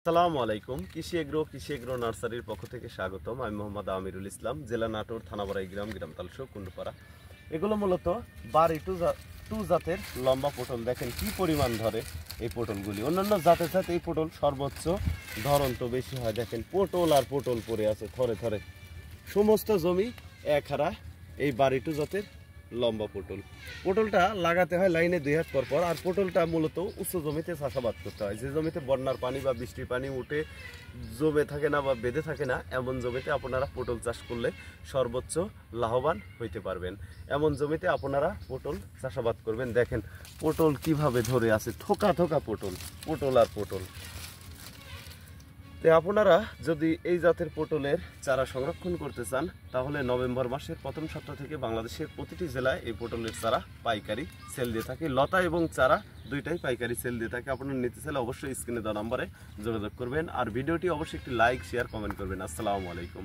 আসসালামু আলাইকুম। কৃষি এগ্রো নার্সারির পক্ষ থেকে স্বাগতম। আমি মোহাম্মদ আমিরুল ইসলাম, জেলা নাটোর, থানাবাড়াই গ্রাম তালসো কুন্ডুপাড়া। এগুলো মূলত বাড়ি টু জাতের লম্বা পটল। দেখেন কি পরিমাণ ধরে এই পটলগুলি। অন্যান্য জাতের সাথে এই পটল সর্বোচ্চ ধরন তো বেশি হয়। দেখেন পটল আর পটল পড়ে আছে থরে থরে। সমস্ত জমি এক হারা এই বাড়ি টু জাতের লম্বা পটলটা লাগাতে হয় লাইনে 2 হাত পর পর। আর পটলটা মূলত উচ্চ জমিতে চাষাবাদ করতে হয়। যে জমিতে বন্যার পানি বা বৃষ্টির পানি উঠে জমে থাকে না বা বেঁধে থাকে না, এমন জমিতে আপনারা পটল চাষ করলে সর্বোচ্চ লাভবান হইতে পারবেন। এমন জমিতে আপনারা পটল চাষাবাদ করবেন। দেখেন পটল কিভাবে ধরে আছে, থোকা থোকা পটল আর পটল। তো আপনারা যদি এই জাতের পটলের চারা সংরক্ষণ করতে চান, তাহলে নভেম্বর মাসের প্রথম সপ্তাহ থেকে বাংলাদেশের প্রতিটি জেলায় এই পটলের চারা পাইকারি সেল দিয়ে থাকে। লতা এবং চারা দুইটাই পাইকারি সেল দিয়ে থাকে। আপনারা নিতে চাইলে অবশ্যই স্ক্রিনে দেওয়া নম্বরে যোগাযোগ করবেন। আর ভিডিওটি অবশ্যই একটি লাইক, শেয়ার, কমেন্ট করবেন। আসসালামু আলাইকুম।